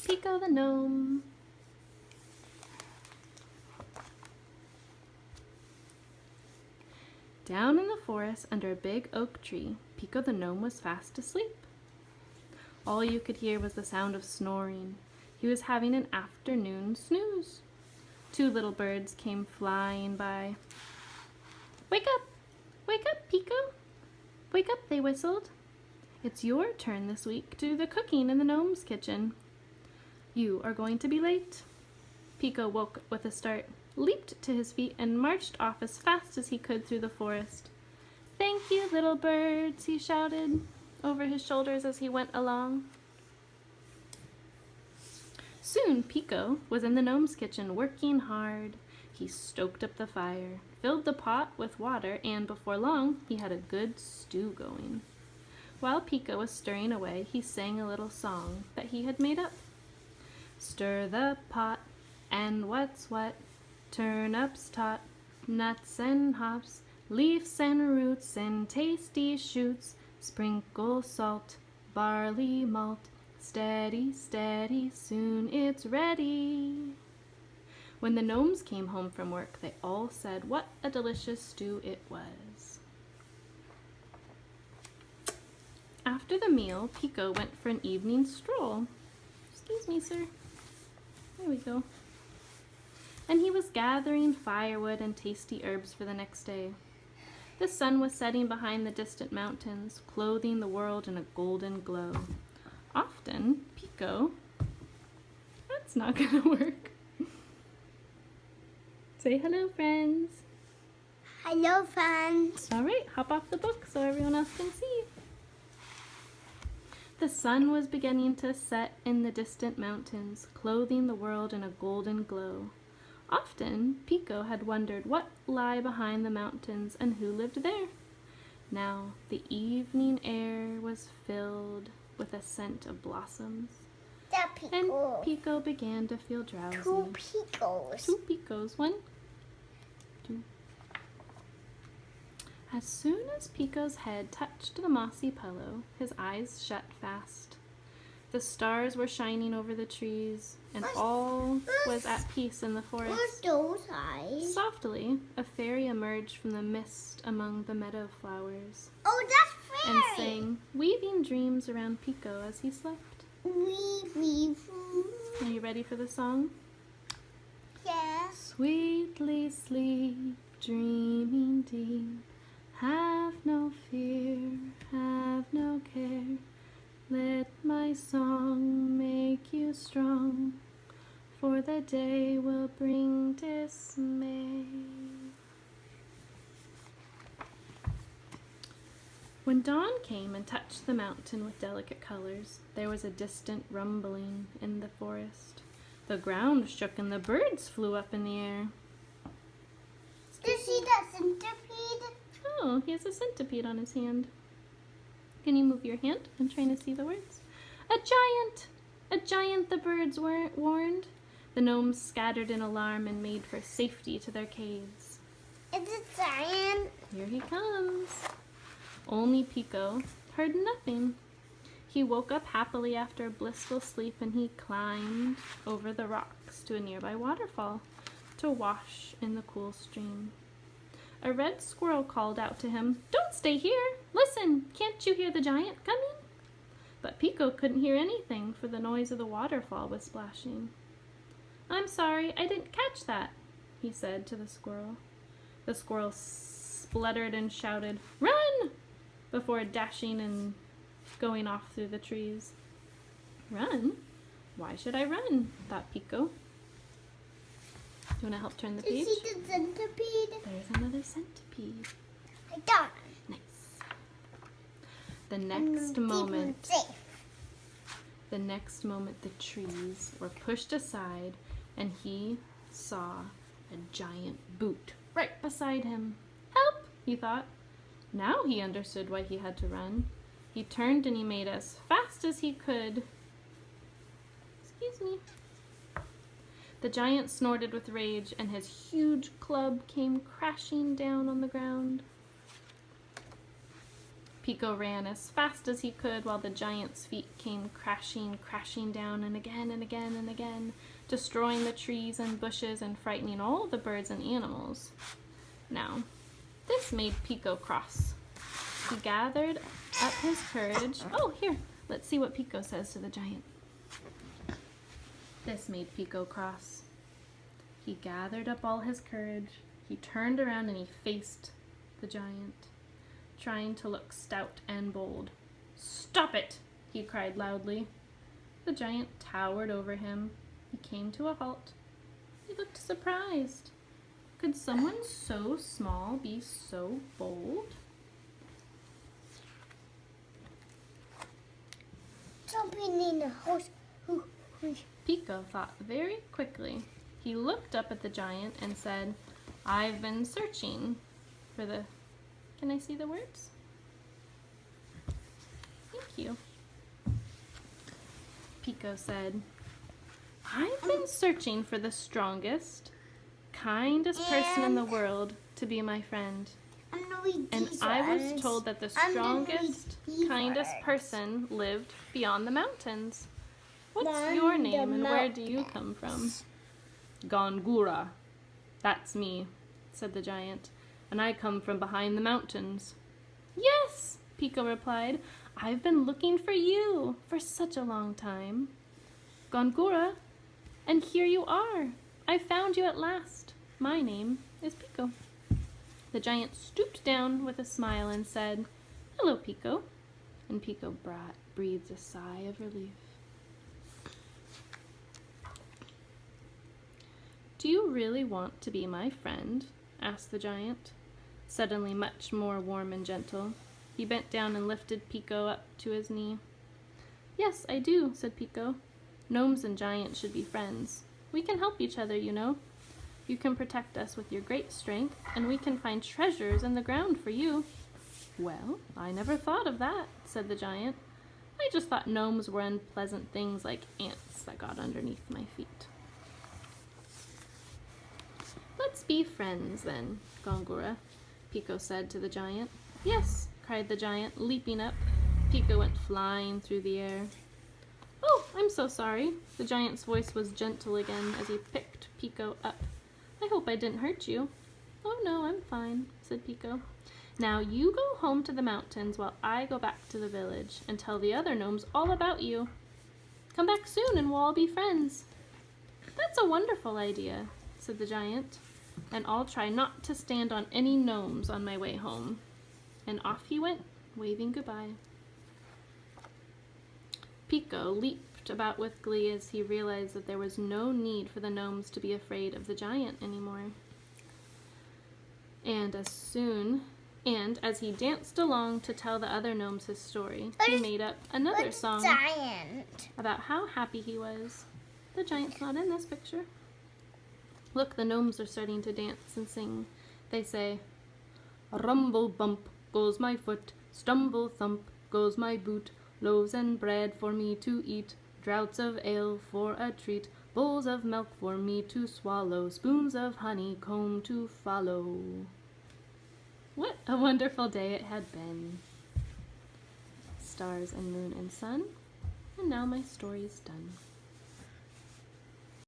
Pico the Gnome. Down in the forest under a big oak tree, Pico the Gnome was fast asleep. All you could hear was the sound of snoring. He was having an afternoon snooze. Two little birds came flying by. Wake up, Pico. Wake up, they whistled. It's your turn this week to do the cooking in the gnome's kitchen. You are going to be late. Pico woke with a start, leaped to his feet, and marched off as fast as he could through the forest. Thank you, little birds, he shouted over his shoulders as he went along. Soon Pico was in the gnome's kitchen working hard. He stoked up the fire, filled the pot with water, and before long he had a good stew going. While Pico was stirring away, he sang a little song that he had made up. Stir the pot, and what's what? Turnips tot, nuts and hops, leaves and roots and tasty shoots, sprinkle salt, barley malt, steady, steady, soon it's ready. When the gnomes came home from work, they all said what a delicious stew it was. After the meal, Pico went for an evening stroll. Excuse me, sir. There we go. And he was gathering firewood and tasty herbs for the next day. The sun was setting behind the distant mountains, clothing the world in a golden glow. Often, Pico... That's not gonna work. Say hello, friends. Hello, friends. All right, hop off the book so everyone else can see. The sun was beginning to set in the distant mountains, clothing the world in a golden glow. Often, Pico had wondered what lay behind the mountains and who lived there. Now, the evening air was filled with a scent of blossoms, and Pico began to feel drowsy. Two Picos. Two Picos. One, two. As soon as Pico's head touched the mossy pillow, his eyes shut fast. The stars were shining over the trees, and all was at peace in the forest. What's those eyes? Softly, a fairy emerged from the mist among the meadow flowers Oh, that's fairy. and sang, weaving dreams around Pico as he slept. Weave. Are you ready for the song? Yes. Sweetly sleep, dreaming deep. Have no fear, have no care. Let my song make you strong, for the day will bring dismay. When dawn came and touched the mountain with delicate colors, there was a distant rumbling in the forest. The ground shook and the birds flew up in the air. Do you see that centipede? Oh, he has a centipede on his hand. Can you move your hand? I'm trying to see the words. A giant! A giant, the birds warned. The gnomes scattered in alarm and made for safety to their caves. It's a giant. Here he comes. Only Pico heard nothing. He woke up happily after a blissful sleep, and he climbed over the rocks to a nearby waterfall to wash in the cool stream. A red squirrel called out to him, "Don't stay here! Listen, can't you hear the giant coming?" But Pico couldn't hear anything, for the noise of the waterfall was splashing. "I'm sorry, I didn't catch that," he said to the squirrel. The squirrel spluttered and shouted, "Run!" before dashing and going off through the trees. Run? Why should I run? Thought Pico. Do you want to help turn the Do you page? see the centipede? There's another centipede. I got it. Nice. The next moment, the trees were pushed aside, and he saw a giant boot right beside him. Help, he thought. Now he understood why he had to run. He turned and he made as fast as he could. Excuse me. The giant snorted with rage, and his huge club came crashing down on the ground. Pico ran as fast as he could while the giant's feet came crashing, crashing down, and again and again and again, destroying the trees and bushes and frightening all the birds and animals. Now, this made Pico cross. He gathered up his courage. Oh, here, let's see what Pico says to the giant. This made Pico cross. He gathered up all his courage. He turned around and he faced the giant, trying to look stout and bold. "Stop it!" he cried loudly. The giant towered over him. He came to a halt. He looked surprised. Could someone so small be so bold? Jumping in the house. Pico thought very quickly. He looked up at the giant and said, "I've been searching for the..." Can I see the words? Thank you. Pico said, "I've been searching for the strongest, kindest person in the world to be my friend. And I was told that the strongest, kindest person lived beyond the mountains. What's your name and where do you come from?" "Gongura. That's me," said the giant, "and I come from behind the mountains." "Yes," Pico replied, "I've been looking for you for such a long time, Gongura, and here you are. I found you at last. My name is Pico." The giant stooped down with a smile and said, "Hello, Pico." And Pico breathed a sigh of relief. "Do you really want to be my friend?" asked the giant, suddenly much more warm and gentle. He bent down and lifted Pico up to his knee. "Yes, I do," said Pico. "Gnomes and giants should be friends. We can help each other, you know. You can protect us with your great strength, and we can find treasures in the ground for you." "Well, I never thought of that," said the giant. "I just thought gnomes were unpleasant things like ants that got underneath my feet." "Let's be friends, then, Gongura," Pico said to the giant. "Yes," cried the giant, leaping up. Pico went flying through the air. "Oh, I'm so sorry." The giant's voice was gentle again as he picked Pico up. "I hope I didn't hurt you." "Oh, no, I'm fine," said Pico. "Now you go home to the mountains while I go back to the village and tell the other gnomes all about you. Come back soon and we'll all be friends." "That's a wonderful idea," said the giant, "and I'll try not to stand on any gnomes on my way home." And off he went, waving goodbye. Pico leaped about with glee as he realized that there was no need for the gnomes to be afraid of the giant anymore. And as he danced along to tell the other gnomes his story, he made up another song about how happy he was. The giant's not in this picture. Look, the gnomes are starting to dance and sing. They say, "Rumble bump goes my foot, stumble thump goes my boot, loaves and bread for me to eat, draughts of ale for a treat, bowls of milk for me to swallow, spoons of honeycomb to follow." What a wonderful day it had been. Stars and moon and sun, and now my story's done.